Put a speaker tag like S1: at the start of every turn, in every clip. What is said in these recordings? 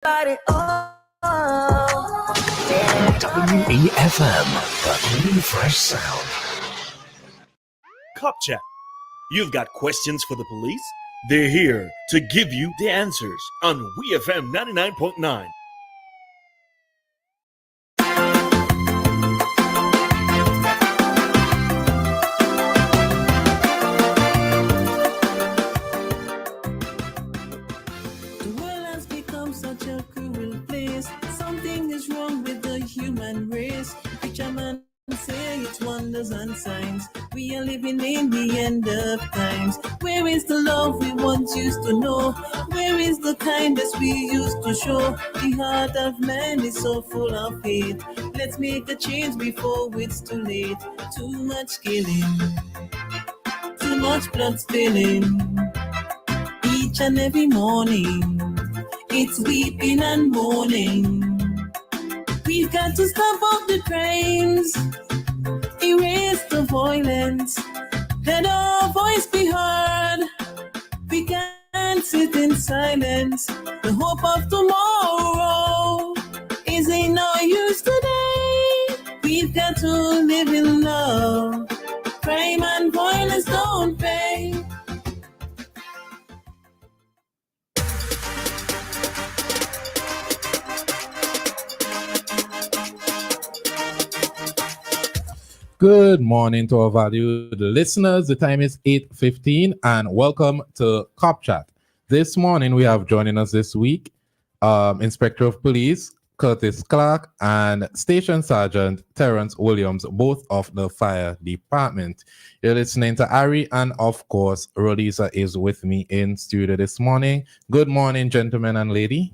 S1: WEFM, the clean, fresh sound.
S2: Cop Chat. You've got questions for the police? They're here to give you the answers on WEFM 99.9.
S3: The world has become such a cruel place. Something is wrong with the human race. Preacher man say it's wonders and signs. We are living in the end of times. Where is the love we once used to know? Where is the kindness we used to show? The heart of man is so full of hate. Let's make a change before it's too late. Too much killing, too much blood spilling. Each and every morning, it's weeping and mourning. We've got to stop all the crimes, erase the violence, let our voice be heard. We can't sit in silence. The hope of tomorrow is in no use today. We've got to live in love. Crime and violence don't pay.
S4: Good morning to our valued listeners. The time is 8:15 and welcome to Cop Chat. This morning we have joining us this week Inspector of Police Curtis Clark and Station Sergeant Terrence Williams, both of the Fire Department. You're listening to Ari, and of course Roleza is with me in studio this morning. Good morning, gentlemen and lady.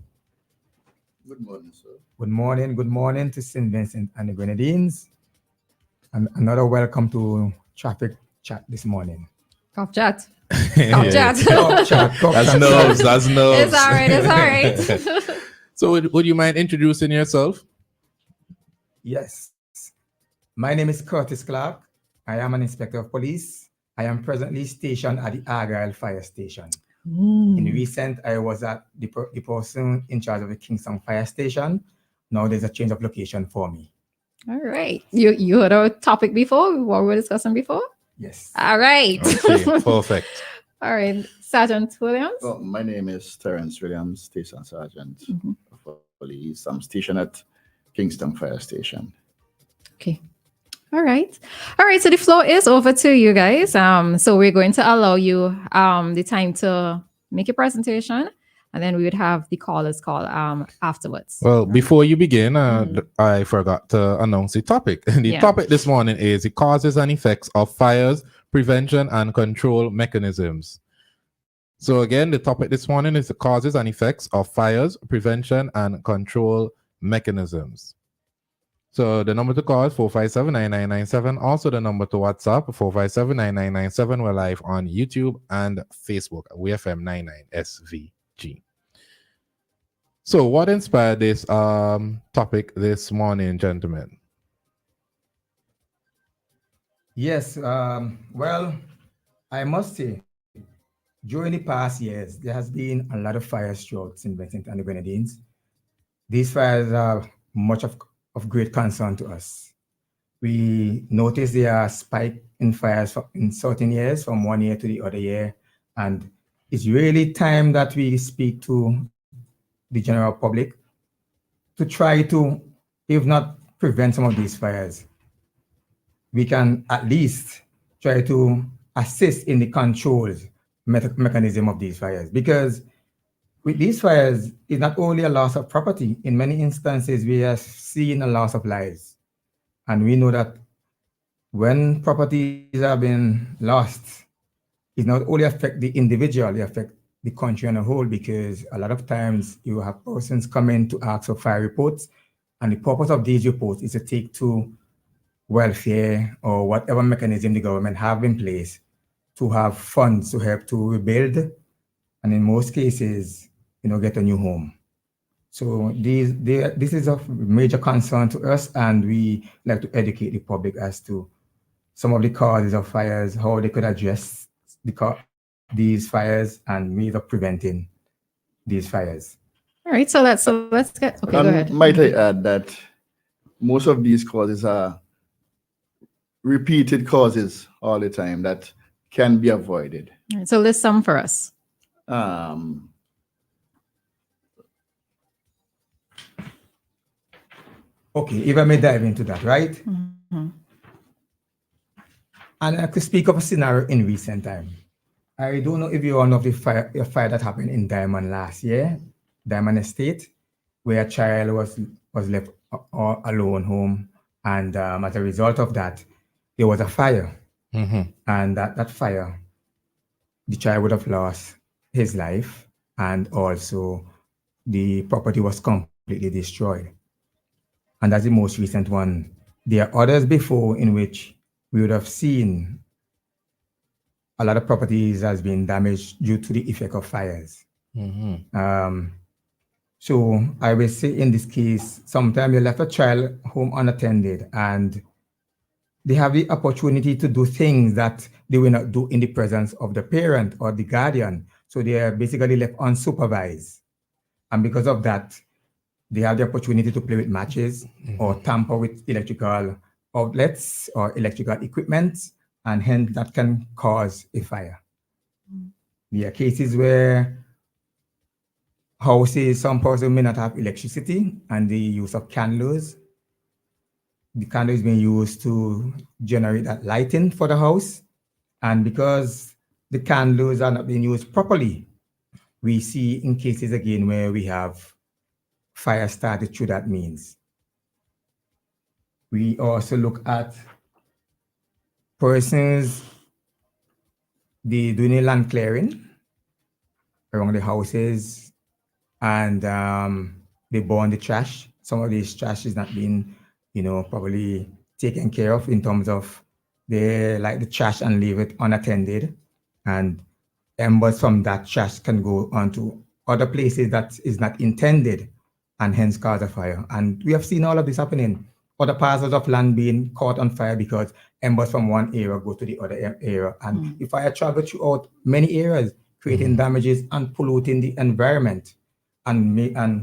S5: Good morning, sir.
S6: Good morning to St. Vincent and the Grenadines. And another welcome to Traffic Chat this morning.
S7: Cop Chat. Cop Chat.
S4: That's nerves.
S7: It's all right.
S4: So would you mind introducing yourself?
S6: Yes. My name is Curtis Clark. I am an inspector of police. I am presently stationed at the Argyle Fire Station. In recent, I was at the person in charge of the Kingston Fire Station. Now there's a change of location for me.
S7: All right. You heard our topic before, what we were discussing before?
S6: Yes.
S7: All right.
S4: Okay, perfect.
S7: All right. Sergeant Williams?
S5: Well, my name is Terrence Williams, Station Sergeant of Police. I'm stationed at Kingston Fire Station.
S7: Okay. All right. So the floor is over to you guys. So we're going to allow you the time to make your presentation, and then we would have the callers call afterwards.
S4: Well, before you begin, I forgot to announce the topic. The topic this morning is the causes and effects of fires, prevention and control mechanisms. So again, the topic this morning is the causes and effects of fires, prevention and control mechanisms. So the number to call is 457-9997. Also the number to WhatsApp, 457-9997. We're live on YouTube and Facebook, WEFM 99 SVG. So what inspired this topic this morning, gentlemen?
S6: Yes. Well, I must say, during the past years, there has been a lot of fires throughout St. Vincent and the Grenadines. These fires are much of great concern to us. We notice there are spike in fires in certain years from one year to the other year. And it's really time that we speak to the general public to try to, if not prevent some of these fires, we can at least try to assist in the controls mechanism of these fires. Because with these fires, it's not only a loss of property. In many instances, we have seen a loss of lives. And we know that when properties have been lost, it not only affect the individual, it affect the country on a whole, because a lot of times you have persons come in to ask for fire reports, and the purpose of these reports is to take to welfare or whatever mechanism the government have in place to have funds to help to rebuild, and in most cases, get a new home. So this is of major concern to us, and we like to educate the public as to some of the causes of fires, how they could address these fires, and ways of preventing these fires.
S7: All right, so let's get okay. Go
S5: And
S7: ahead.
S5: might I add that most of these causes are repeated causes all the time that can be avoided.
S7: All right, so list some for us.
S5: Um,
S6: Okay, if I may dive into that, right?
S7: Mhm.
S6: And I could speak of a scenario in recent time. I don't know if you all know of the fire that happened in Diamond last year, Diamond Estate, where a child was left alone home, and as a result of that, there was a fire, and that fire, the child would have lost his life, and also the property was completely destroyed. And that's the most recent one. There are others before in which we would have seen a lot of properties has been damaged due to the effect of fires. So I will say in this case, sometimes you left a child home unattended and they have the opportunity to do things that they will not do in the presence of the parent or the guardian. So they are basically left unsupervised. And because of that, they have the opportunity to play with matches or tamper with electrical outlets or electrical equipment, and hence that can cause a fire. There are cases where houses, some persons may not have electricity, and the use of candles. The candle is being used to generate that lighting for the house. And because the candles are not being used properly, we see in cases again where we have fire started through that means. We also look at persons doing land clearing around the houses, and they burn the trash. Some of these trash is not being, probably taken care of in terms of they like the trash and leave it unattended, and embers from that trash can go onto other places that is not intended, and hence cause a fire. And we have seen all of this happening. Other parcels of land being caught on fire because embers from one area go to the other area, and the fire travel throughout many areas, creating damages and polluting the environment, and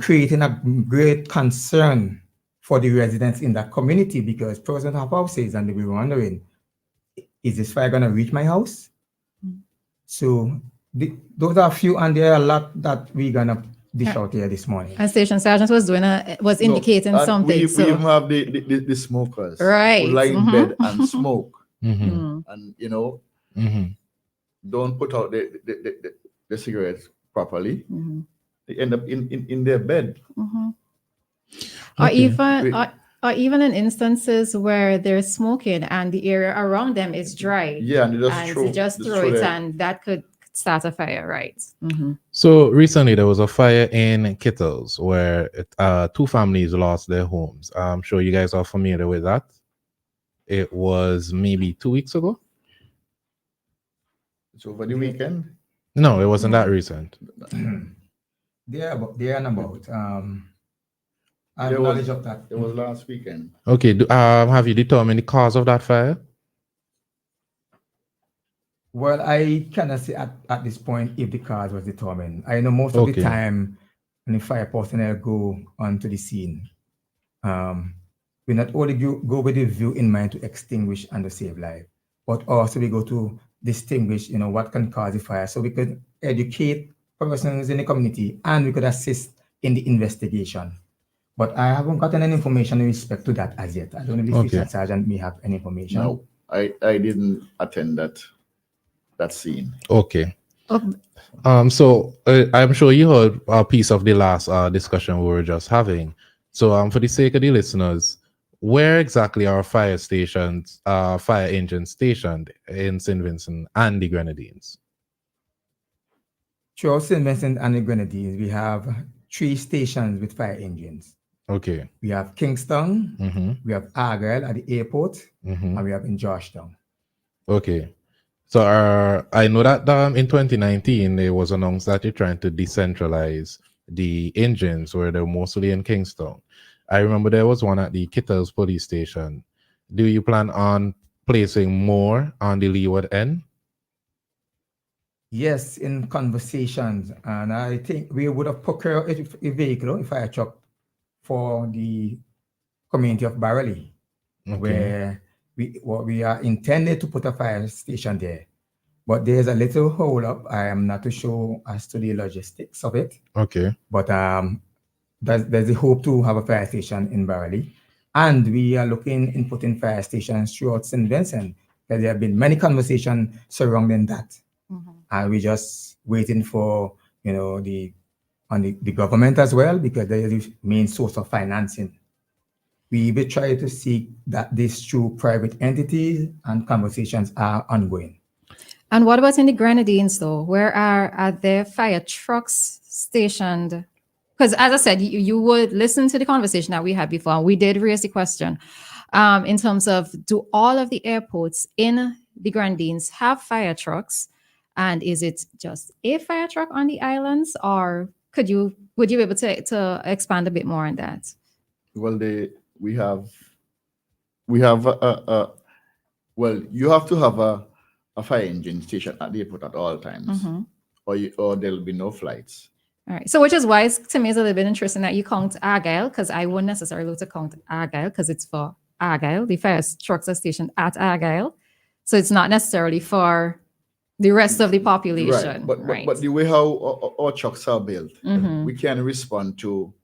S6: creating a great concern for the residents in that community, because persons have houses and they be wondering, is this fire going to reach my house? So those are a few, and there are a lot that we're going to dish out here this morning.
S7: And Station Sergeant was indicating
S5: and
S7: something.
S5: We
S7: so
S5: even have the smokers
S7: right,
S5: who lie in bed and smoke,
S7: Mm.
S5: and don't put out the cigarettes properly. They end up in their bed.
S7: Or even in instances where they're smoking and the area around them is dry.
S5: Yeah, and
S7: they just throw it, and that could start a fire, right?
S4: So recently there was a fire in Kittles where two families lost their homes. I'm sure you guys are familiar with that. It was maybe 2 weeks ago.
S5: It's over the weekend.
S4: No, it wasn't that recent.
S6: There and about. I have knowledge of that.
S5: It was last weekend.
S4: Okay. Have you determined the cause of that fire?
S6: Well, I cannot say at this point if the cause was determined. I know most of the time when the fire personnel go onto the scene, we not only go with the view in mind to extinguish and to save life, but also we go to distinguish, what can cause the fire, so we could educate persons in the community and we could assist in the investigation. But I haven't gotten any information in respect to that as yet. I don't know if the Station Sergeant may have any information.
S5: No, I didn't attend that scene.
S4: Okay. So I'm sure you heard a piece of the last discussion we were just having. So for the sake of the listeners, where exactly are fire stations, fire engines stationed in St. Vincent and the Grenadines?
S6: Throughout St. Vincent and the Grenadines, we have 3 stations with fire engines.
S4: Okay.
S6: We have Kingston, we have Argyle at the airport, and we have in Georgetown.
S4: Okay. So I know that in 2019, it was announced that you're trying to decentralize the engines where they're mostly in Kingston. I remember there was one at the Kittles police station. Do you plan on placing more on the leeward end?
S6: Yes, in conversations, and I think we would have procured a vehicle, a fire truck, for the community of Barley, where we are intended to put a fire station there. But there's a little hold up. I am not too sure as to the logistics of it.
S4: Okay.
S6: But there's a hope to have a fire station in Barley. And we are looking in putting fire stations throughout St. Vincent. There have been many conversations surrounding that. And we're just waiting for, the government as well, because they are the main source of financing. We will try to see that this through private entities, and conversations are ongoing.
S7: And what about in the Grenadines, though? Where are there fire trucks stationed? Because as I said, you would listen to the conversation that we had before. We did raise the question in terms of, do all of the airports in the Grenadines have fire trucks? And is it just a fire truck on the islands, or would you be able to expand a bit more on that?
S5: Well, we have well, you have to have a fire engine station at the airport at all times, or there'll be no flights.
S7: All right. So, which is why to me it's a little bit interesting that you count Argyle, because I wouldn't necessarily look to count Argyle because it's for Argyle. The fire trucks are stationed at Argyle, so it's not necessarily for the rest of the population.
S5: Right. But the way how our trucks are built, we can respond to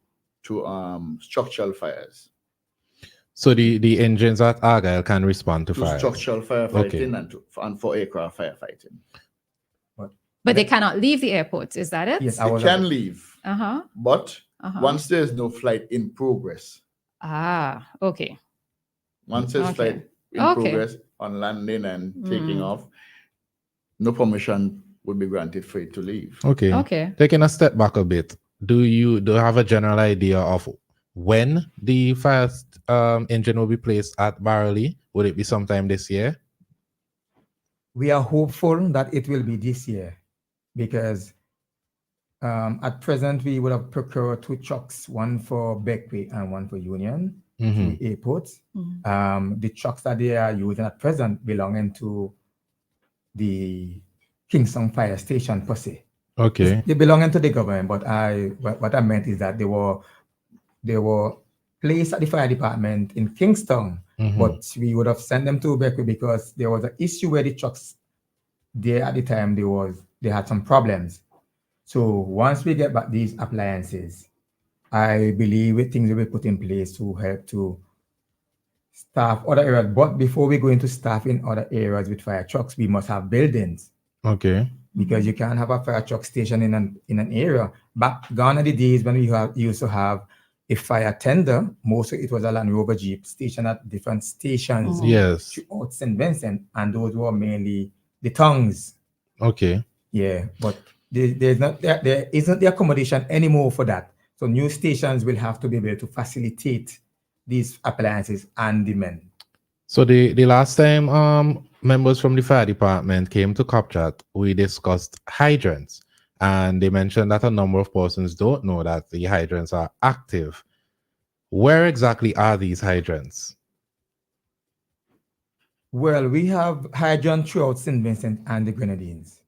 S5: structural fires.
S4: So the engines at Argyle can respond to fire.
S5: Structural firefighting and for aircraft firefighting.
S7: But they cannot leave the airport. Is that it?
S6: Yes,
S5: They can leave. But once there's no flight in progress.
S7: Okay.
S5: Once there's flight in progress on landing and taking off, no permission would be granted for it to leave.
S4: Okay. Taking a step back a bit, do you have a general idea of when the fire engine will be placed at Barley? Would it be sometime this year?
S6: We are hopeful that it will be this year, because at present we would have procured 2 trucks, one for Beckway and one for Union, to the airports. The trucks that they are using at present belonging to the Kingston Fire Station per se.
S4: Okay.
S6: They belonging to the government, but what I meant is that they were placed at the fire department in Kingston, but we would have sent them to Beckway because there was an issue where the trucks there at the time they had some problems. So once we get back these appliances, I believe things will be put in place to help to staff other areas. But before we go into staffing other areas with fire trucks, we must have buildings.
S4: Okay.
S6: Because you can't have a fire truck station in an area. Back gone are the days when we used to have a fire tender. Mostly it was a Land Rover Jeep stationed at different stations.
S4: Yes.
S6: Throughout St. Vincent, and those were mainly the tongues.
S4: Okay.
S6: Yeah, but there isn't the accommodation anymore for that. So new stations will have to be able to facilitate these appliances and the men.
S4: So the last time members from the fire department came to CopChat, we discussed hydrants, and they mentioned that a number of persons don't know that the hydrants are active. Where exactly are these hydrants?
S6: Well, we have hydrants throughout St. Vincent and the Grenadines.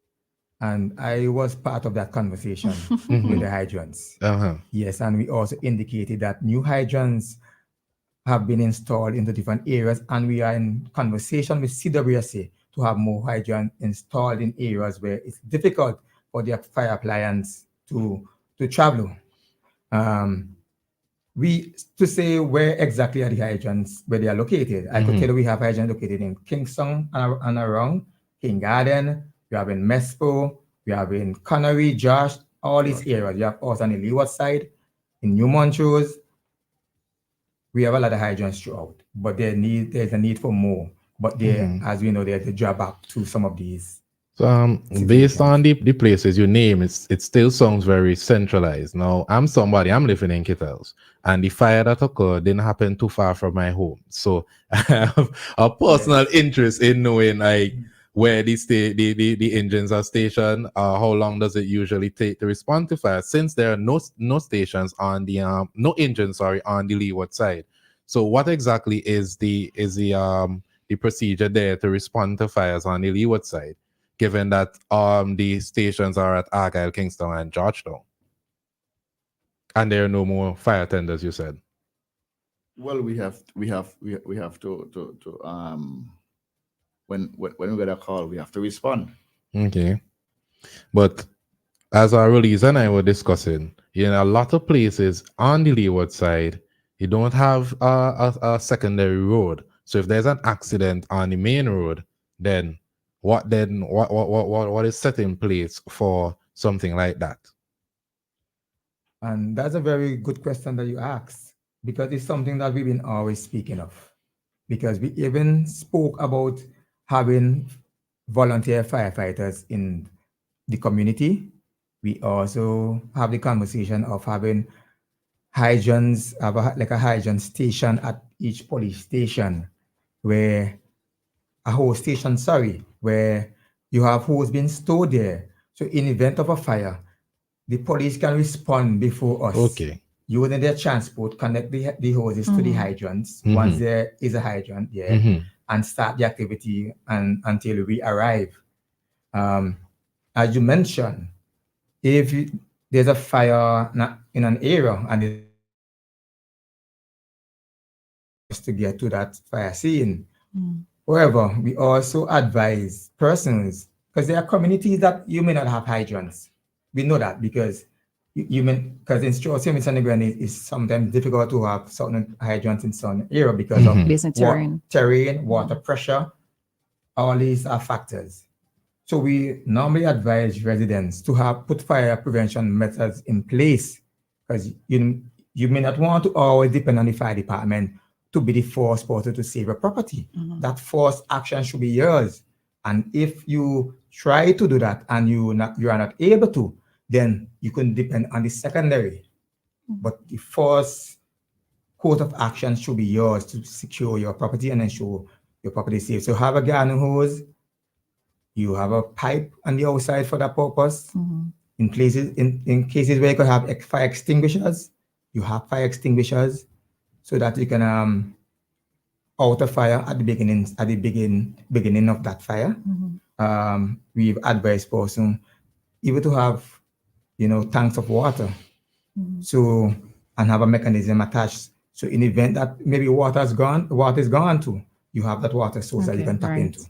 S6: And I was part of that conversation with the hydrants. Yes, and we also indicated that new hydrants have been installed into different areas, and we are in conversation with CWSA to have more hydrants installed in areas where it's difficult for the fire appliance to travel. To say where exactly are the hydrants, where they are located, I could tell you we have hydrants located in Kingston and around, King Garden, we have in Mespo, we have in Connery, Josh, all these areas. You have also on the leeward side, in New Montrose. We have a lot of hydrants throughout, but there's a need for more. But as we know, there's a drawback to some of these.
S4: So based on the places you name, it still sounds very centralized. Now, I'm living in Kittels, and the fire that occurred didn't happen too far from my home. So I have a personal interest in knowing where the engines are stationed, how long does it usually take to respond to fire, since there are no stations on the no engines on the leeward side. So what exactly is the procedure there to respond to fires on the leeward side? given that the stations are at Argyle, Kingston, and Georgetown, and there are no more fire tenders. You said.
S5: Well, we have to when we get a call, we have to respond.
S4: Okay, but as our Roleza and I were discussing, in a lot of places on the leeward side, you don't have a secondary road. So if there's an accident on the main road, then what is set in place for something like that?
S6: And that's a very good question that you asked, because it's something that we've been always speaking of. Because we even spoke about having volunteer firefighters in the community. We also have the conversation of having hydrants, like a hydrant station at each police station, where where you have hose being stored there. So in event of a fire, the police can respond before us.
S4: Okay.
S6: Using their transport, connect the hoses to the hydrants once there is a hydrant there, and start the activity until we arrive. As you mentioned, if there's a fire in an area and it's to get to that fire scene. However, we also advise persons, because there are communities that you may not have hydrants. We know that because because in Streets Underground it's sometimes difficult to have certain hydrants in some area because of terrain, water pressure. All these are factors. So we normally advise residents to put fire prevention methods in place, because you may not want to always depend on the fire department to be the first person to save your property. That first action should be yours. And if you try to do that and you are not able to, then you can depend on the secondary. But the first course of action should be yours to secure your property and ensure your property is safe. So have a garden hose. You have a pipe on the outside for that purpose. In cases where you could have fire extinguishers, you have fire extinguishers so that you can out a fire at the beginning of that fire. We've advised person even to have tanks of water, so and have a mechanism attached. So in the event that maybe water is gone too, you have that water source that you can tap into.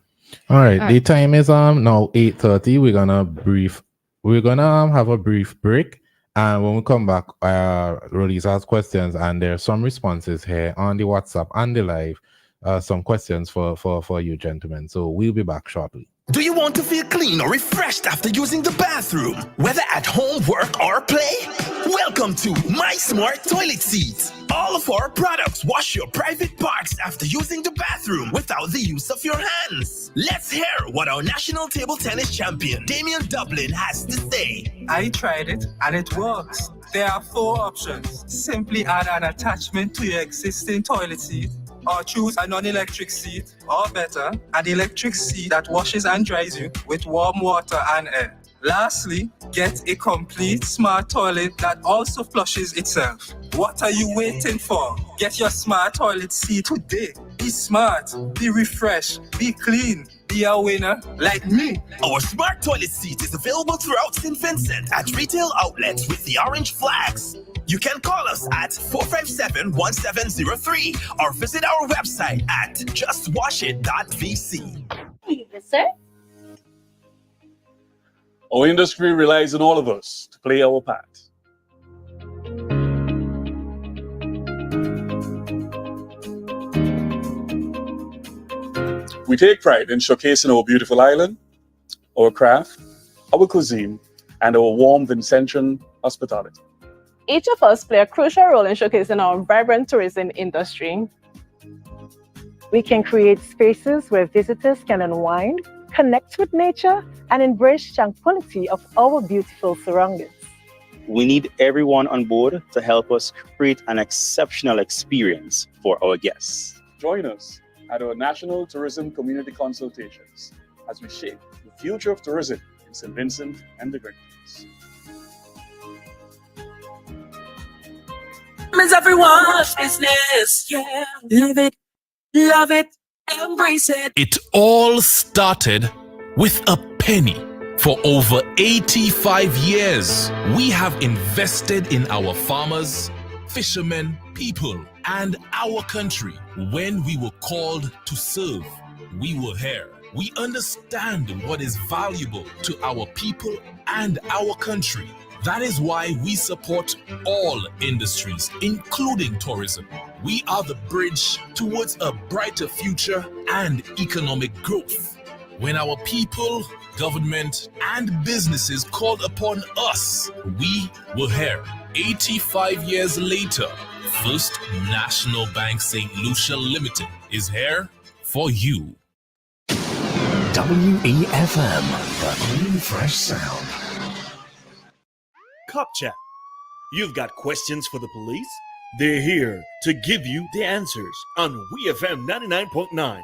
S4: All right. The time is now 8:30. We're gonna have a brief break, and when we come back, Roleza has questions, and there's some responses here on the WhatsApp and the live. Some questions for you gentlemen. So we'll be back shortly.
S1: Do you want to feel clean or refreshed after using the bathroom, whether at home, work, or play? Welcome to My Smart Toilet Seat. All of our products wash your private parts after using the bathroom without the use of your hands. Let's hear what our national table tennis champion, Damian Dublin, has to say.
S8: I tried it and it works. There are 4 options. Simply add an attachment to your existing toilet seat, or choose a non-electric seat, or better, an electric seat that washes and dries you with warm water and air. Lastly, get a complete smart toilet that also flushes itself. What are you waiting for? Get your smart toilet seat today. Be smart, be refreshed, be clean, be a winner like me.
S1: Our smart toilet seat is available throughout St. Vincent at retail outlets with the orange flags. You can call us at 457-1703 or visit our website at justwashit.vc.
S9: Yes, sir.
S10: Our industry relies on all of us to play our part. We take pride in showcasing our beautiful island, our craft, our cuisine, and our warm Vincentian hospitality.
S9: Each of us play a crucial role in showcasing our vibrant tourism industry. We can create spaces where visitors can unwind, connect with nature, and embrace tranquility of our beautiful surroundings.
S11: We need everyone on board to help us create an exceptional experience for our guests.
S10: Join us at our National Tourism Community Consultations as we shape the future of tourism in St. Vincent and the Grenadines.
S3: It's everyone's business, yeah. Live it, love it, embrace it.
S1: It all started with a
S12: penny. For over 85 years, we have invested in our farmers, fishermen, people, and our country. When we were called to serve, we were here. We understand what is valuable to our people and our country. That is why we support all industries, including tourism. We are the bridge towards a brighter future and economic growth. When our people, government, and businesses called upon us, we were here. 85 years later, First National Bank St. Lucia Limited is here for you.
S1: WEFM, the new fresh sound.
S2: Cop Chat. You've got questions for the police? They're here to give you the answers on WeFM 99.9.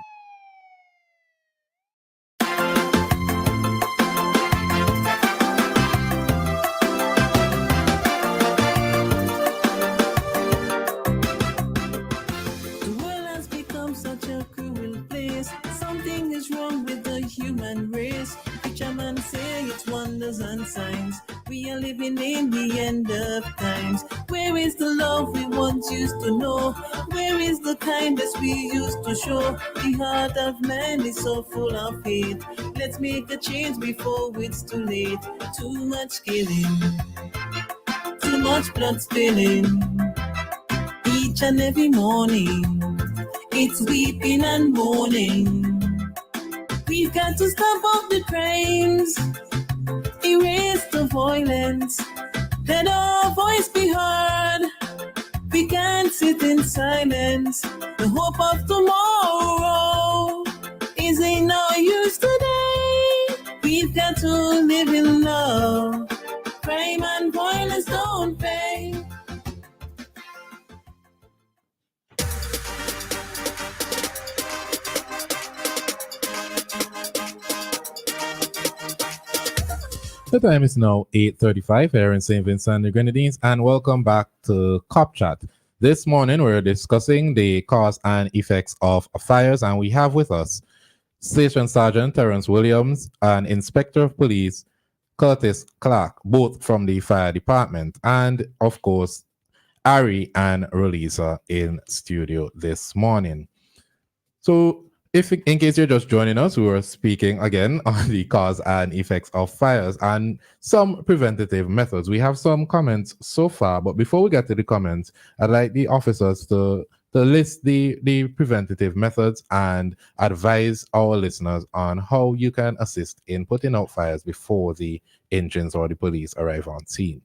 S3: The world has become such a cruel place. Something is wrong with the human race. Preacher man say it's wonders and signs. We are living in the end of times. Where is the love we once used to know? Where is the kindness we used to show? The heart of man is so full of hate. Let's make a change before it's too late. Too much killing, too much blood spilling. Each and every morning, it's weeping and mourning. We've got to stop all the crimes, erase the violence, let our voice be heard. We can't sit in silence. The hope of tomorrow is in no use today. We've got to live in love. Crime and violence don't pay.
S4: The time is now 8:35 here in St. Vincent and the Grenadines, and welcome back to Cop Chat. This morning we're discussing the cause and effects of fires, and we have with us Station Sergeant Terrence Williams and Inspector of Police Curtis Clark, both from the fire department, and of course Ari and Roleza in studio this morning. So if in case you're just joining us, we were speaking again on the cause and effects of fires and some preventative methods. We have some comments so far, but before we get to the comments, I'd like the officers to list the preventative methods and advise our listeners on how you can assist in putting out fires before the engines or the police arrive on scene.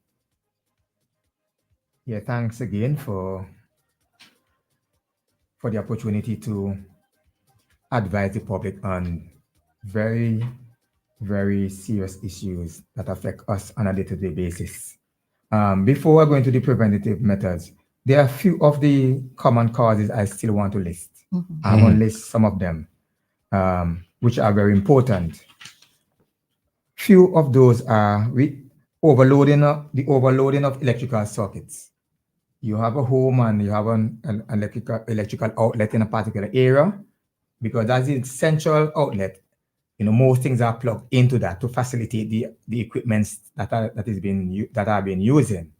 S6: Yeah, thanks again for the opportunity to advise the public on very, very serious issues that affect us on a day-to-day basis. Before we go into the preventative methods, there are a few of the common causes I still want to list. I'm going to list some of them, which are very important. Few of those are the overloading of electrical circuits. You have a home and you have an electrical outlet in a particular area, because that's the central outlet. Most things are plugged into that to facilitate the equipments that are being using.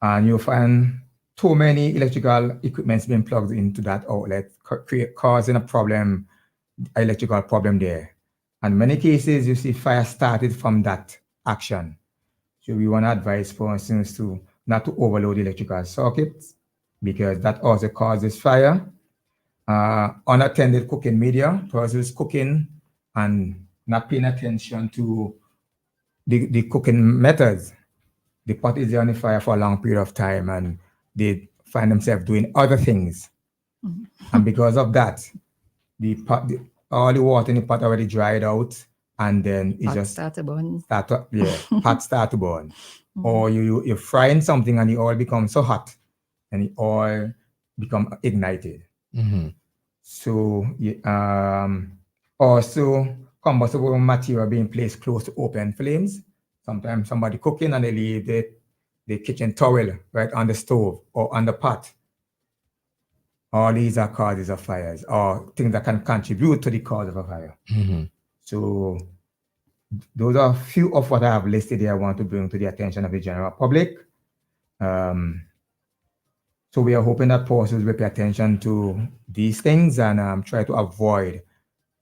S6: And you'll find too many electrical equipments being plugged into that outlet, causing electrical problem there. And in many cases, you see fire started from that action. So we want to advise, for instance, not to overload electrical circuits, because that also causes fire. Unattended cooking media, persons cooking and not paying attention to the cooking methods. The pot is on the fire for a long period of time and they find themselves doing other things. And because of that, all the water in the pot already dried out, and then it just
S7: start to burn.
S6: Pot start to burn. Or you're frying something and the oil becomes so hot and the oil become ignited. So also combustible material being placed close to open flames. Sometimes somebody cooking and they leave the kitchen towel right on the stove or on the pot. All these are causes of fires or things that can contribute to the cause of a fire. So those are a few of what I have listed here I want to bring to the attention of the general public. So we are hoping that persons will pay attention to these things and try to avoid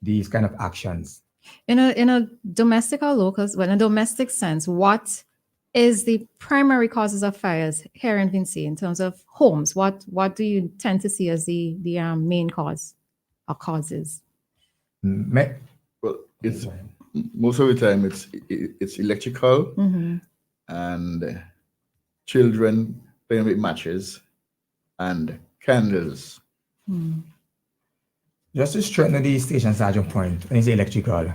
S6: these kind of actions.
S7: In a domestic or local, well, in a domestic sense, what is the primary causes of fires here in Vinci in terms of homes? What do you tend to see as the main cause or causes?
S5: Well, it's most of the time it's electrical and children playing with matches and candles.
S6: Just to straighten the station sergeant point, when it's electrical,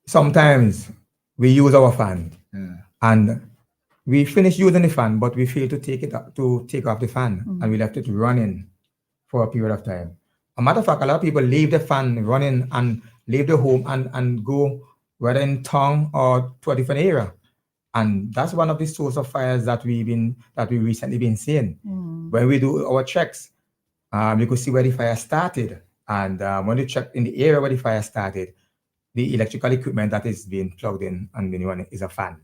S6: sometimes we use our fan and we finish using the fan, but we fail to take off the fan and we left it running for a period of time. A matter of fact, a lot of people leave the fan running and leave the home and go whether in town or to a different area. And that's one of the source of fires that we recently been seeing. When we do our checks, we could see where the fire started. And when we check in the area where the fire started, the electrical equipment that is being plugged in and being running is a fan.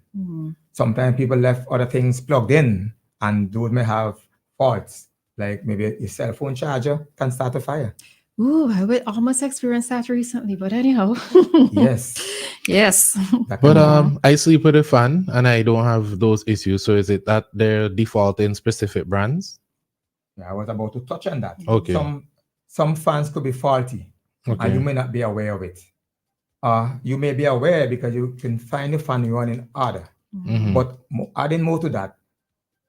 S6: Sometimes people left other things plugged in, and those may have faults, like maybe a cell phone charger can start a fire.
S7: Ooh, I would almost experience that recently, but anyhow.
S6: Yes.
S7: Yes.
S4: But I sleep with a fan and I don't have those issues. So is it that they're defaulting specific brands?
S6: Yeah, I was about to touch on that.
S4: Okay.
S6: Some fans could be faulty, and you may not be aware of it. You may be aware because you can find the fan running harder. But adding more to that,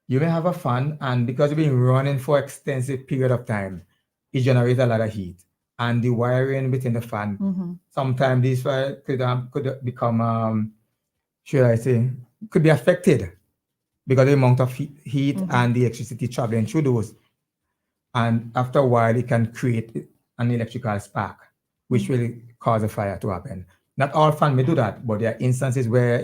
S6: you may have a fan, and because it's been running for extensive period of time, it generates a lot of heat. And the wiring within the fan, sometimes this fire could become, should I say, could be affected because of the amount of heat and the electricity traveling through those. And after a while, it can create an electrical spark, which will cause a fire to happen. Not all fans may do that, but there are instances where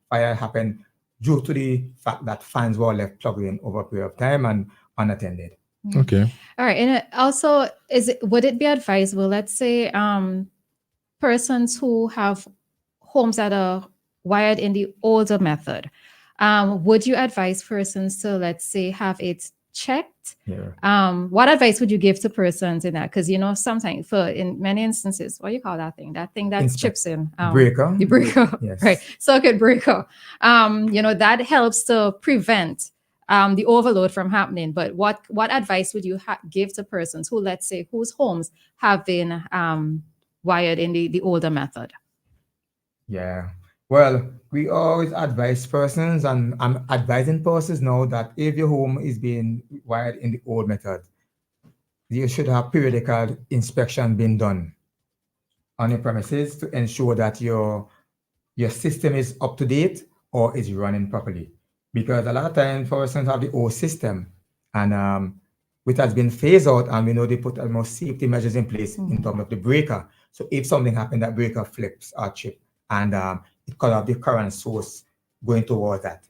S6: fire happened due to the fact that fans were left plugged in over a period of time and unattended.
S4: Okay.
S7: All right. And also, would it be advisable, let's say, persons who have homes that are wired in the older method, would you advise persons to, let's say, have it checked? What advice would you give to persons in that? Because sometimes in many instances, what do you call that thing? That thing that chips in
S6: breaker.
S7: The breaker,
S6: yes.
S7: Right? Circuit breaker. That helps to prevent the overload from happening. But what advice would you give to persons who, let's say, whose homes have been wired in the older method?
S6: Yeah. Well, we always advise persons, and I'm advising persons now that if your home is being wired in the old method, you should have periodical inspection being done on your premises to ensure that your system is up to date or is running properly. Because a lot of times persons have the old system and which has been phased out, and we know they put almost safety measures in place in terms of the breaker. So if something happened, that breaker flips or chip and it cut off the current source going towards that.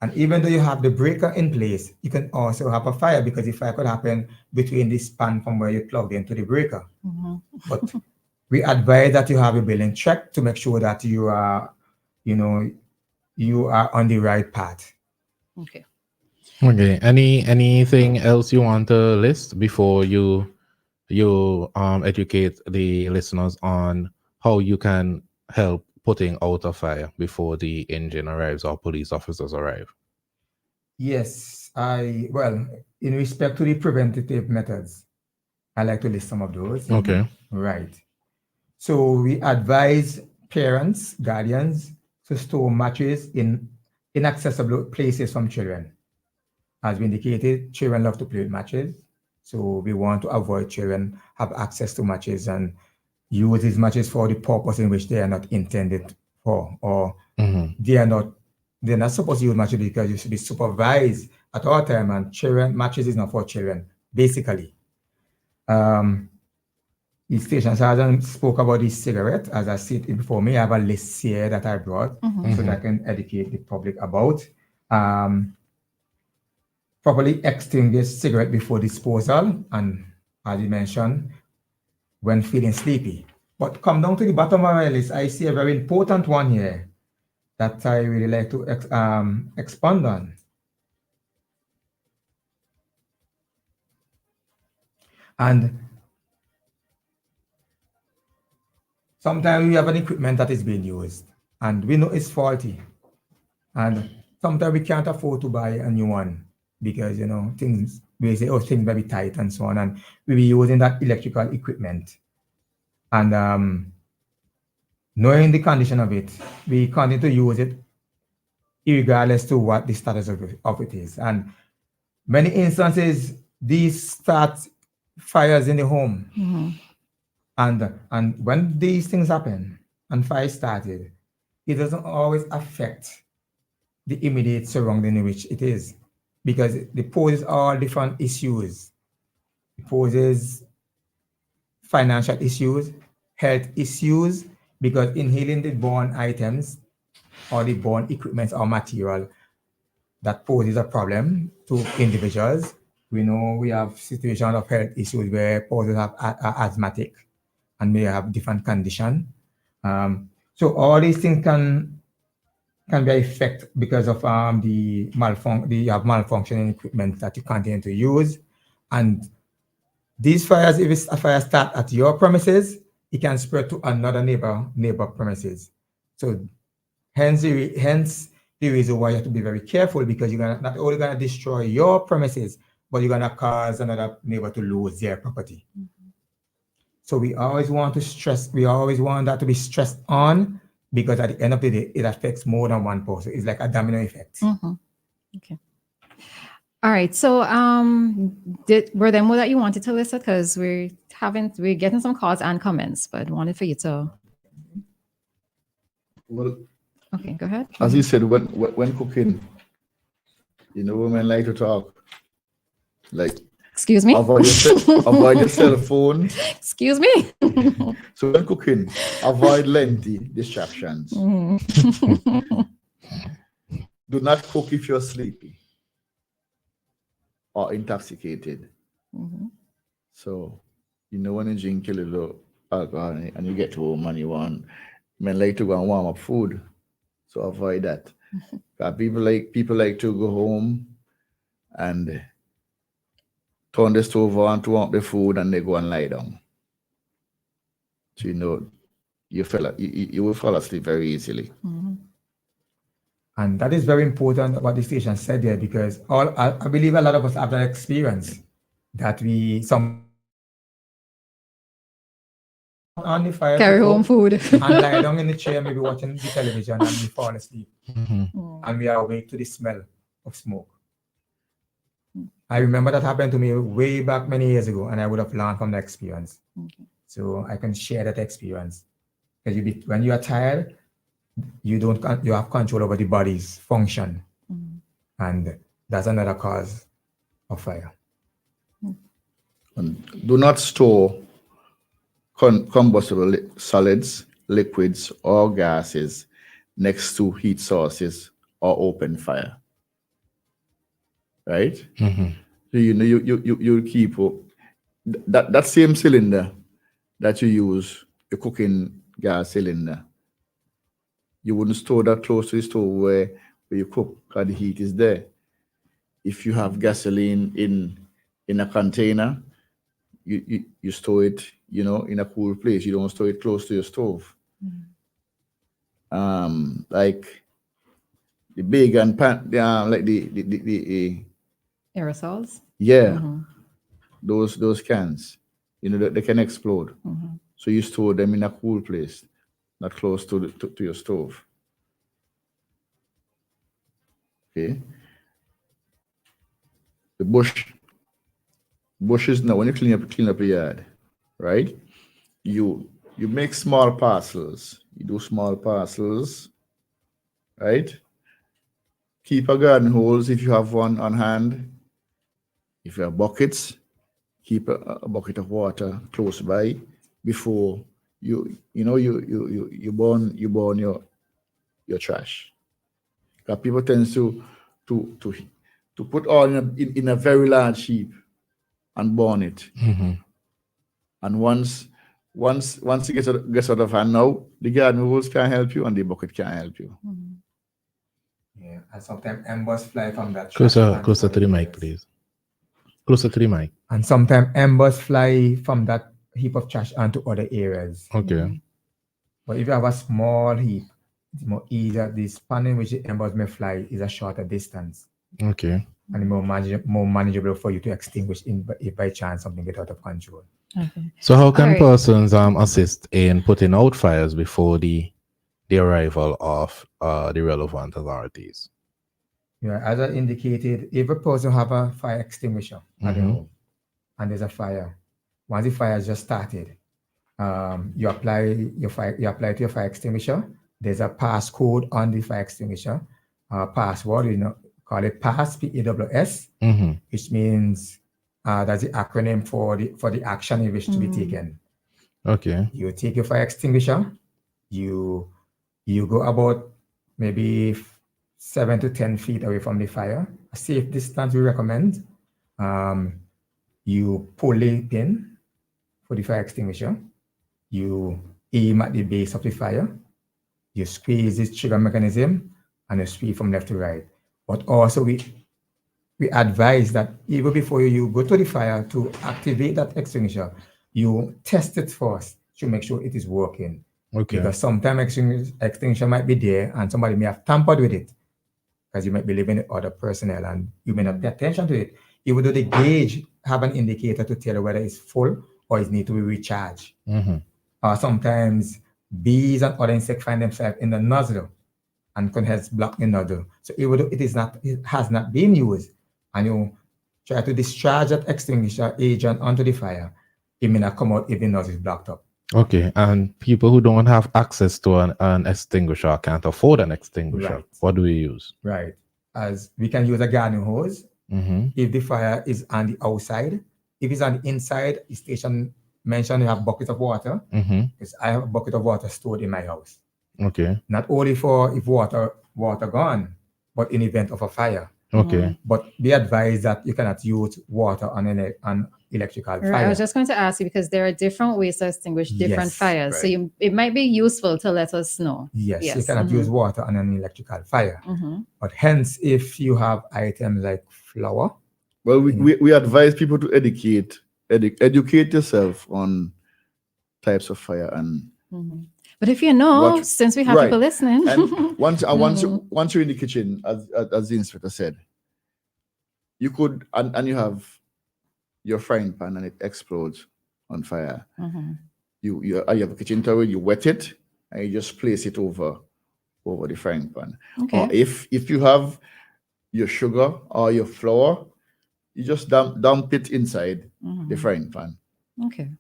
S6: And even though you have the breaker in place, you can also have a fire, because the fire could happen between the span from where you plugged into the breaker. But we advise that you have a building check to make sure that you are on the right path.
S7: Okay.
S4: Okay. Anything else you want to list before you educate the listeners on how you can help putting out a fire before the engine arrives or police officers arrive?
S6: Yes, in respect to the preventative methods, I like to list some of those.
S4: Okay.
S6: Right. So we advise parents, guardians to store matches in inaccessible places from children. As we indicated, children love to play with matches. So we want to avoid children have access to matches and use these matches for the purpose in which they are not intended for, or they're not supposed to use matches because you should be supervised at all time, and matches is not for children, basically. The station sergeant spoke about the cigarette. As I said before me, I have a list here that I brought so that I can educate the public about. Properly extinguish cigarette before disposal, and as you mentioned, when feeling sleepy. But come down to the bottom of my list, I see a very important one here that I really like to expand on. And sometimes we have an equipment that is being used and we know it's faulty. And sometimes we can't afford to buy a new one because, things, we say, oh, things may be tight and so on. And we'll be using that electrical equipment. And knowing the condition of it, we continue to use it regardless to what the status of it is. And many instances, these start fires in the home.
S7: Mm-hmm.
S6: And when these things happen and fire started, it doesn't always affect the immediate surrounding in which it is, because it poses all different issues. It poses financial issues, health issues, because inhaling the born items or the born equipment or material that poses a problem to individuals. We know we have situations of health issues where persons are asthmatic and may have different condition. So all these things can be affected because of the malfunctioning equipment that you continue to use. And these fires, if a fire start at your premises, it can spread to another neighbor premises. So hence the reason why you have to be very careful, because you're not only gonna destroy your premises, but you're gonna cause another neighbor to lose their property. Mm-hmm. So we always want that to be stressed on, because at the end of the day, it affects more than one person. It's like a domino effect.
S7: Mm-hmm. Okay. All right. So were there more that you wanted to list? Because we're getting some calls and comments, but wanted for you to.
S5: Well,
S7: okay, go ahead.
S5: As you said, when cooking, women like to talk. Like,
S7: excuse me?
S5: Avoid your cell phone.
S7: Excuse me?
S5: So when cooking, avoid lengthy distractions.
S7: Mm-hmm.
S5: Do not cook if you're sleepy or intoxicated.
S7: Mm-hmm.
S5: So, when you drink a little alcohol and you get home and you want, men like to go and warm up food. So avoid that. People like to go home and turn the stove on to warm up the food, and they go and lie down. So you will fall asleep very easily.
S7: Mm-hmm.
S6: And that is very important what the station said there, because I believe a lot of us have that experience that some on the fire,
S7: carry home food
S6: and lie down in the chair, maybe watching the television, and we fall asleep.
S4: Mm-hmm.
S6: And we are awake to the smell of smoke. I remember that happened to me way back many years ago, and I would have learned from the experience.
S7: Okay.
S6: So I can share that experience. Because when you are tired, you have control over the body's function.
S7: Mm-hmm.
S6: And that's another cause of fire.
S5: And do not store combustible solids, liquids, or gases next to heat sources or open fire. Right?
S4: Mm-hmm.
S5: So you keep that same cylinder that you use, the cooking gas cylinder. You wouldn't store that close to the stove where you cook, because the heat is there. If you have gasoline in a container, you store it, in a cool place. You don't store it close to your stove. Mm-hmm. Like the big and pan, like the
S7: aerosols.
S5: Yeah,
S7: mm-hmm.
S5: those cans, they can explode.
S7: Mm-hmm.
S5: So you store them in a cool place, not close to your stove. Okay. The bushes now, when you clean up your yard, right? You make small parcels. You do small parcels, right? Keep a garden hose if you have one on hand. If you have buckets, keep a bucket of water close by before you burn your trash. Because people tend to put all in a very large heap and burn it.
S4: Mm-hmm.
S5: And once Once it gets out of hand now, the garden hose can't help you and the bucket can't help you.
S6: Yeah, and sometimes embers fly from that.
S4: Closer to the mic, please. Closer to the mic.
S6: And sometimes embers fly from that heap of trash onto other areas.
S4: Okay.
S6: But if you have a small heap, it's more easier. The span in which the embers may fly is a shorter distance.
S4: Okay.
S6: And more manageable for you to extinguish if by chance something get out of control.
S7: Okay.
S4: So how can
S7: Alright.
S4: persons assist in putting out fires before the arrival of the relevant authorities?
S6: Yeah, as I indicated, if a person have a fire extinguisher at their home and there's a fire, once the fire has just started, you apply to your fire extinguisher. There's a passcode on the fire extinguisher, password, call it PASS, PASS, which means that's the acronym for the action you wish to be taken.
S4: Okay.
S6: You take your fire extinguisher, you go about maybe 7 to 10 feet away from the fire. A safe distance we recommend. You pull the pin for the fire extinguisher. You aim at the base of the fire. You squeeze this trigger mechanism and you sweep from left to right. But also we advise that even before you go to the fire to activate that extinguisher, you test it first to make sure it is working.
S4: Okay.
S6: Because sometimes extinguisher might be there and somebody may have tampered with it because you might be living with other personnel and you may not pay attention to it. Even though the gauge have an indicator to tell you whether it's full or it needs to be recharged. Sometimes bees and other insects find themselves in the nozzle and can have blocked the nozzle. So even though it has not been used, and you try to discharge that extinguisher agent onto the fire, it may not come out if the nozzle is blocked up.
S4: Okay, and people who don't have access to an extinguisher can't afford an extinguisher.
S6: Right.
S4: What do we use?
S6: Right. As we can use a garden hose if the fire is on the outside. If it's on the inside, the station mentioned you have buckets of water. Because I have a bucket of water stored in my house.
S4: Okay.
S6: Not only for if water gone, but in event of a fire.
S4: Okay.
S6: But be advised that you cannot use water on an electrical fire.
S7: I was just going to ask you because there are different ways to extinguish different fires.
S6: right.
S7: So it might be useful to let us know.
S6: Yes, you cannot use water on an electrical fire. But hence, if you have items like flour.
S5: Well, we advise people to educate yourself on types of fire and.
S7: But if you know, since we have people listening,
S5: and once you're in the kitchen, as the inspector said, you could and you have your frying pan and it explodes on fire. You have a kitchen towel, you wet it and you just place it over the frying pan.
S7: Okay.
S5: Or if you have your sugar or your flour, you just dump it inside the frying pan.
S7: Okay.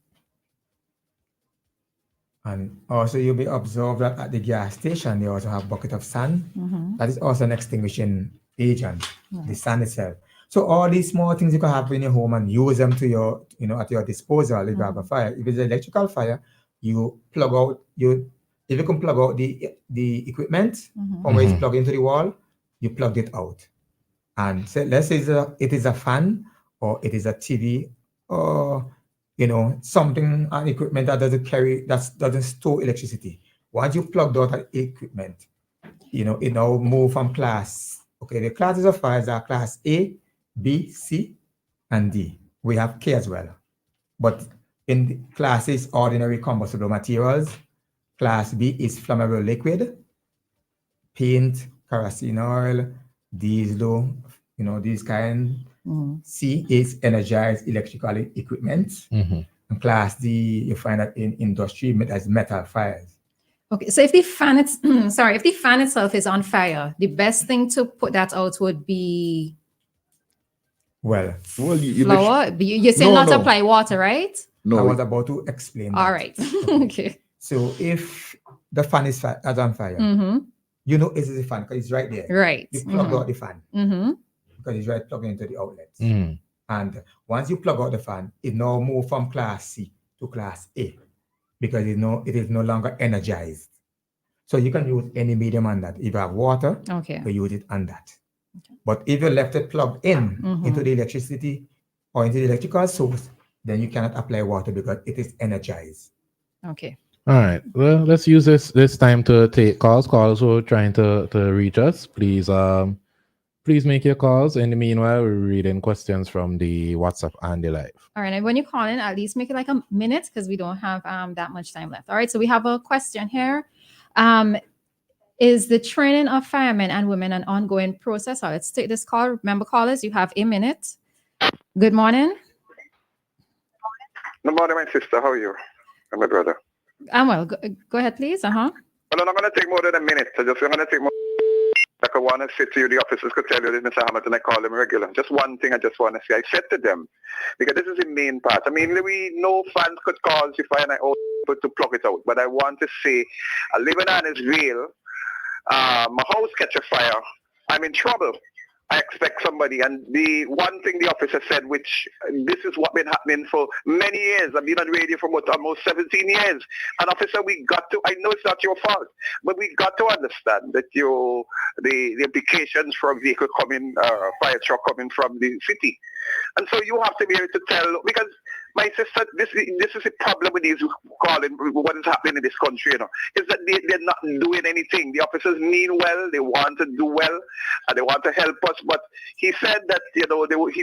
S6: And also you'll be observed that at the gas station, they also have bucket of sand. That is also an extinguishing agent, the sand itself. So all these small things you can have in your home and use them to your, at your disposal if you have a fire. If it's an electrical fire, you plug out if you can plug out the equipment from where it's plugged into the wall, you plug it out. And so let's say it is a fan or it is a TV or something, an equipment that doesn't store electricity. Once you plug out that equipment, it now move from class. Okay, the classes of fires are class A, B, C, and D. We have K as well. But in the classes, ordinary combustible materials, class B is flammable liquid, paint, kerosene oil, diesel, these kind. C is energized electrical equipment. And class D, you find that in industry as metal fires.
S7: Okay, so if the fan itself is on fire, the best thing to put that out would be
S6: flour.
S7: You're saying not apply water, right?
S5: No,
S6: I was about to explain.
S7: All right. Okay.
S6: So if the fan is on fire, it is a fan because it's right there.
S7: Right.
S6: You plug out the fan because it's right plugged into the outlets. And once you plug out the fan, it now moves from class C to class A because it is no longer energized. So you can use any medium on that. If you have water, you use it on that. But if you left it plugged in into the electricity or into the electrical source, then you cannot apply water because it is energized.
S7: Okay.
S4: All right. Well, let's use this time to take calls. Callers who are trying to reach us, please make your calls. In the meanwhile, we're reading questions from the WhatsApp and the live.
S7: All right. And when you call in, at least make it like a minute because we don't have that much time left. All right. So we have a question here. Is the training of firemen and women an ongoing process? All right, let's take this call. Remember, callers, you have a minute. Good morning.
S13: Good morning, my sister. How are you? And my brother.
S7: I'm well. Go ahead, please.
S13: Well, I'm not going to take more than a minute. I'm going to take more. Like I want to say to you, the officers could tell you this, Mr. Hamilton, I call them regular. Just one thing I just want to say. I said to them, because this is the main part. I mean, we know fans could call if I and I to plug it out. But I want to say, Lebanon is real. My house catch a fire. I'm in trouble. I expect somebody. And the one thing the officer said, which this is what been happening for many years. I've been on radio for almost 17 years. And officer, we got to, I know it's not your fault, but we got to understand that the implications from vehicle coming, fire truck coming from the city. And so you have to be able to tell, because my sister, this is a problem with these calling, what is happening in this country, is that they're not doing anything. The officers mean well, they want to do well, and they want to help us, but he said that, he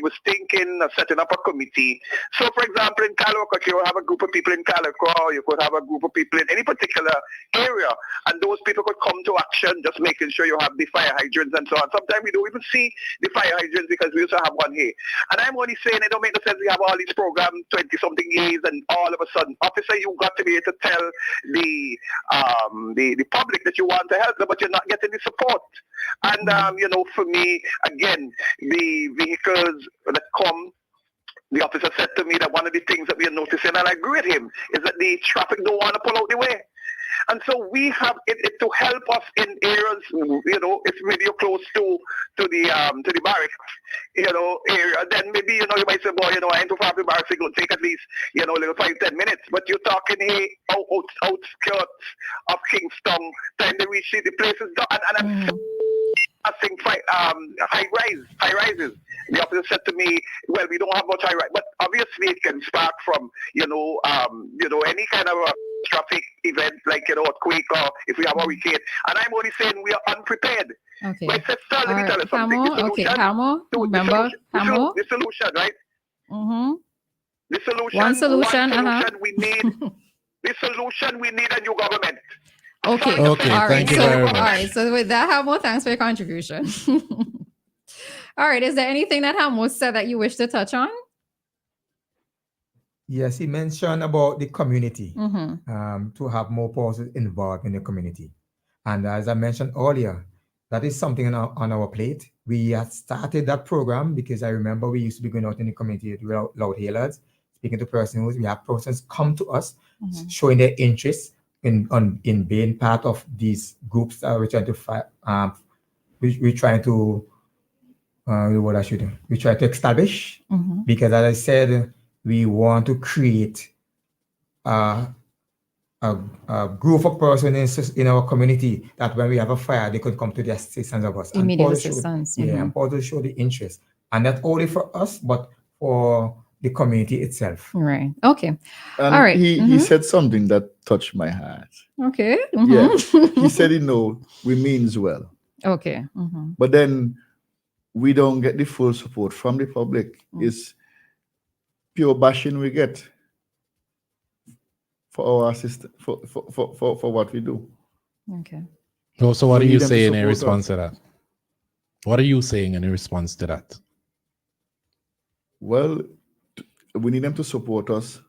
S13: was thinking of setting up a committee. So, for example, in Calico, you have a group of people in Calico, you could have a group of people in any particular area, and those people could come to action, just making sure you have the fire hydrants and so on. Sometimes we don't even see the fire hydrants because we also have one here. And I'm only saying it don't make no sense we have all these programs, 20-something years, and all of a sudden, officer, you got to be able to tell the public that you want to help them, but you're not getting the support. And, for me, again, the vehicles that come, the officer said to me that one of the things that we are noticing, and I agree with him, is that the traffic don't want to pull out the way. And so we have it to help us in areas, if maybe you're close to the barracks, area, then maybe, you might say, boy, I ain't too far from the barracks, it will take at least, little 5-10 minutes. But you're talking here, outskirts of Kingston, time they reach the places, and I think high rises. The officer said to me, well, we don't have much high rise, but obviously it can spark from, any kind of a traffic event like, earthquake, or if we have a hurricane. And I'm only saying we are unprepared.
S7: Okay.
S13: My sister, let me tell you something.
S7: Remember, Hamo?
S13: The solution, right?
S7: Mm-hmm.
S13: The solution.
S7: One solution,
S13: we need. The solution we need a new government.
S7: Okay.
S4: All right. Thank you very much.
S7: All right. So with that, Hamo, thanks for your contribution. All right. Is there anything that Hamo said that you wish to touch on?
S6: Yes, he mentioned about the community,
S7: Mm-hmm.
S6: to have more persons involved in the community. And as I mentioned earlier, that is something on our plate. We had started that program because I remember we used to be going out in the community with loud hailers, speaking to persons. We have persons come to us, showing their interest in being part of these groups that we're trying to we're trying to establish. Because as I said, we want to create a group of persons in our community that when we have a fire, they could come to the assistance of us.
S7: Immediate assistance.
S6: And also show the interest. And not only for us, but for the community itself.
S7: Right. Okay.
S5: And
S7: all right.
S5: He said something that touched my heart.
S7: Okay.
S5: Yeah. He said, we means well.
S7: Okay.
S5: But then we don't get the full support from the public. It's pure bashing we get for our system, for what we do.
S7: Okay.
S4: So what are you saying in response to that? What are you saying in response to that?
S5: Well, we need them to support us,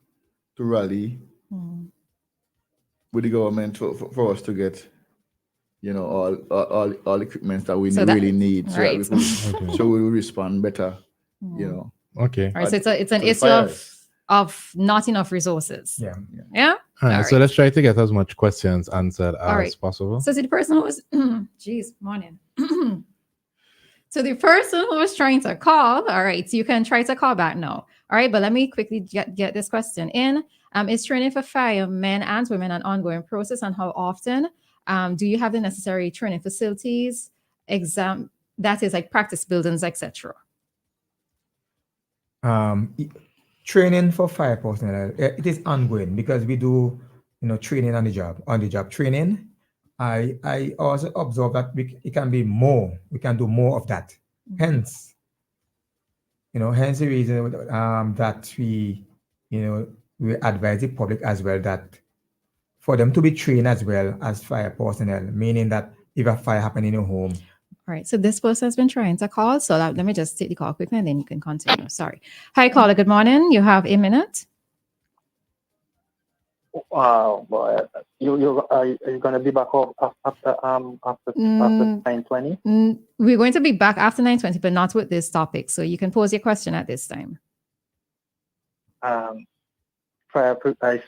S5: to rally with the government for us to get, all equipment that we really need. So,
S7: right.
S5: So we will respond better,
S4: Okay.
S7: All right. So it's an issue of not enough resources. Yeah.
S4: All right. So let's try to get as much questions answered as possible.
S7: So the person who was, morning. So the person who was trying to call, all right, so you can try to call back now. All right, but let me quickly get this question in. Is training for firemen and women an ongoing process, and how often? Do you have the necessary training facilities, that is like practice buildings, etc.?
S6: Training for fire personnel, it is ongoing because we do training on the job training, I also observe that it can be more. We can do more of that. Hence the reason that we advise the public as well that for them to be trained as well as fire personnel, meaning that if a fire happens in your home.
S7: All right, so this person has been trying to call, so let me just take the call quickly and then you can continue. Sorry. Hi, caller. Good morning. You have a minute.
S14: Wow, boy, are you gonna be back up after 9:20?
S7: We're going to be back after 9:20, but not with this topic. So you can pose your question at this time.
S14: I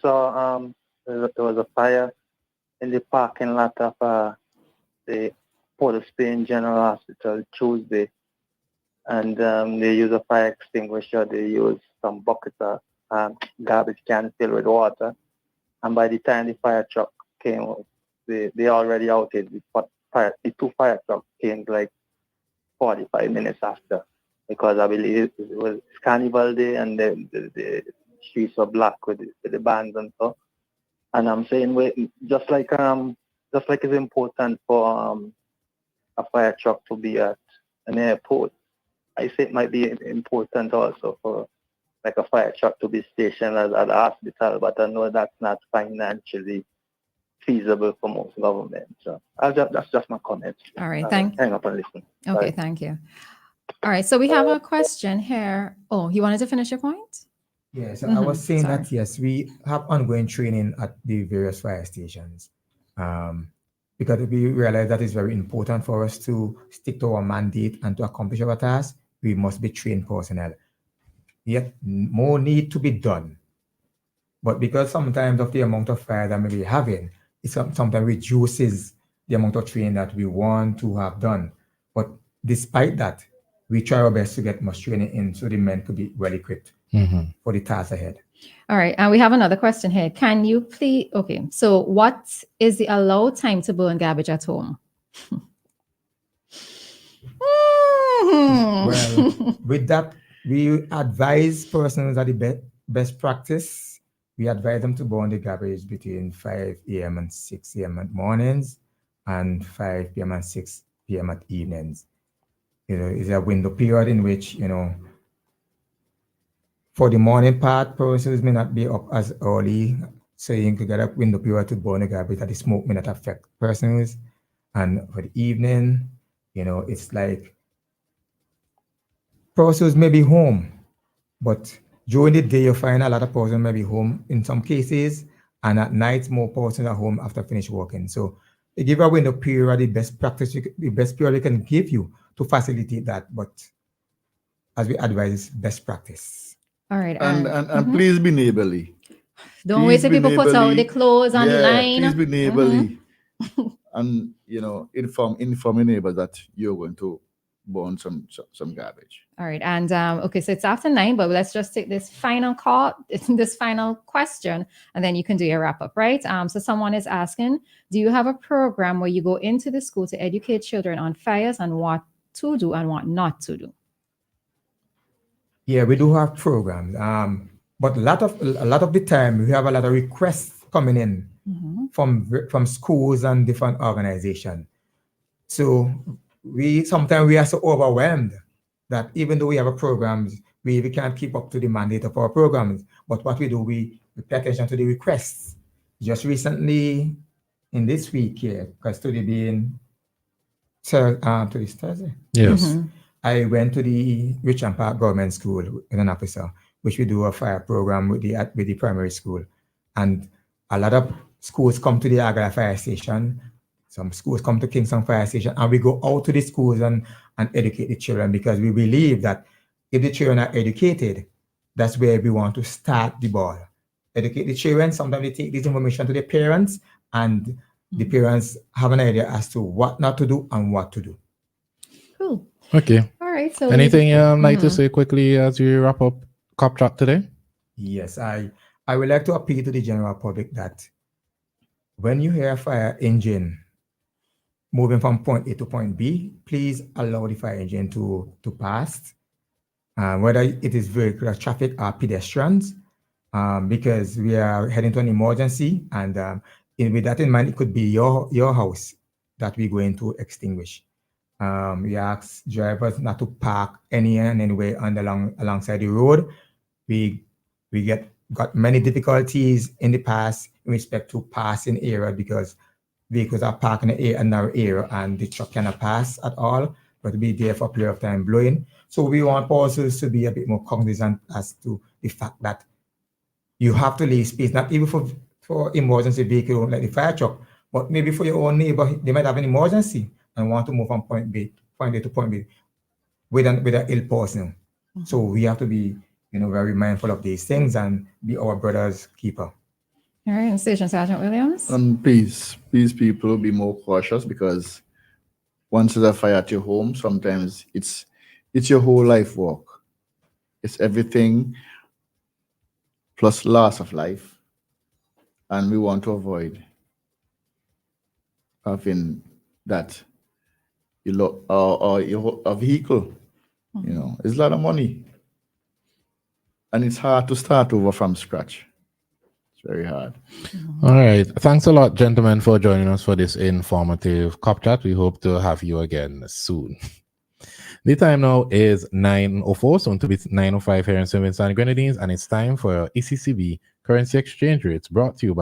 S14: saw there was a fire in the parking lot of the Port of Spain General Hospital Tuesday, and they use a fire extinguisher. They use some buckets of garbage can filled with water. And by the time the fire truck came, they already outed. The two fire trucks came like 45 minutes after, because I believe it was Carnival Day and the streets were black with the bands and stuff. And I'm saying, just like it's important for a fire truck to be at an airport, I say it might be important also for like a fire truck to be stationed at a hospital, but I know that's not financially feasible for most governments. So that's just my comment.
S7: All right,
S14: hang up and listen.
S7: Okay, thank you. All right, so we have a question here. Oh, you wanted to finish your point?
S6: Yes, I was saying that, yes, we have ongoing training at the various fire stations because we realize that it's very important for us to stick to our mandate and to accomplish our task. We must be trained personnel. Yet more need to be done. But because sometimes of the amount of fire that we're having, it sometimes reduces the amount of training that we want to have done. But despite that, we try our best to get much training in so the men could be well equipped for the task ahead.
S7: All right, and we have another question here. Can you please, okay, so what is the allowed time to burn garbage at home?
S6: Well, with that, we advise persons that the best practice. We advise them to burn the garbage between 5 a.m. and 6 a.m. at mornings and 5 p.m. and 6 p.m. at evenings. It's a window period in which, for the morning part, persons may not be up as early, so you can get a window period to burn the garbage that the smoke may not affect persons. And for the evening, it's like persons may be home, but during the day you find a lot of persons may be home in some cases, and at night more persons are home after finish working. So they give a window period, the best practice, the best period they can give you to facilitate that. But as we advise, best practice.
S7: All right,
S5: and please be neighborly.
S7: Don't wait till people put out the clothes on the line.
S5: Please be neighborly, and inform your neighbors that you're going to burn some garbage.
S7: All right, and okay, so it's after 9, but let's just take this final call, this final question, and then you can do your wrap up, right? So someone is asking, do you have a program where you go into the school to educate children on fires and what to do and what not to do?
S6: Yeah, we do have programs, but a lot of the time we have a lot of requests coming in from schools and different organizations. So sometimes we are so overwhelmed that even though we have a programs, we can't keep up to the mandate of our programs. But what we do, we pay attention to the requests. Just recently, in this week here, because today being today's Thursday.
S4: Yes.
S6: I went to the Richmond Park Government School in an officer, which we do a fire program with the primary school. And a lot of schools come to the Agala Fire Station. Some schools come to Kingston Fire Station, and we go out to the schools and educate the children, because we believe that if the children are educated, that's where we want to start the ball. Educate the children. Sometimes they take this information to their parents, and the parents have an idea as to what not to do and what to do.
S7: Cool.
S4: Okay.
S7: All right. So
S4: anything like to say quickly as we wrap up Cop Chat today?
S6: Yes, I would like to appeal to the general public that when you hear a fire engine moving from point A to point B, please allow the fire engine to pass. Whether it is vehicular traffic or pedestrians, because we are heading to an emergency, and with that in mind, it could be your house that we're going to extinguish. We ask drivers not to park anywhere alongside the road. We got many difficulties in the past in respect to passing area because vehicles are parked in a narrow area and the truck cannot pass at all, but be there for a period of time blowing. So we want persons to be a bit more cognizant as to the fact that you have to leave space, not even for emergency vehicle like the fire truck, but maybe for your own neighbor. They might have an emergency and want to move from point A to point B with an ill person. So we have to be, very mindful of these things and be our brother's keeper.
S7: All right, and Station Sergeant Williams.
S5: Please, people, be more cautious, because once there's a fire at your home, sometimes it's your whole life work. It's everything plus loss of life, and we want to avoid having that. A vehicle, it's a lot of money, and it's hard to start over from scratch. It's very hard.
S4: All right. Thanks a lot, gentlemen, for joining us for this informative cop chat. We hope to have you again soon. The time now is 9:04, soon to be 9:05 here in St. Vincent and Grenadines, and it's time for ECCB Currency Exchange Rates, brought to you by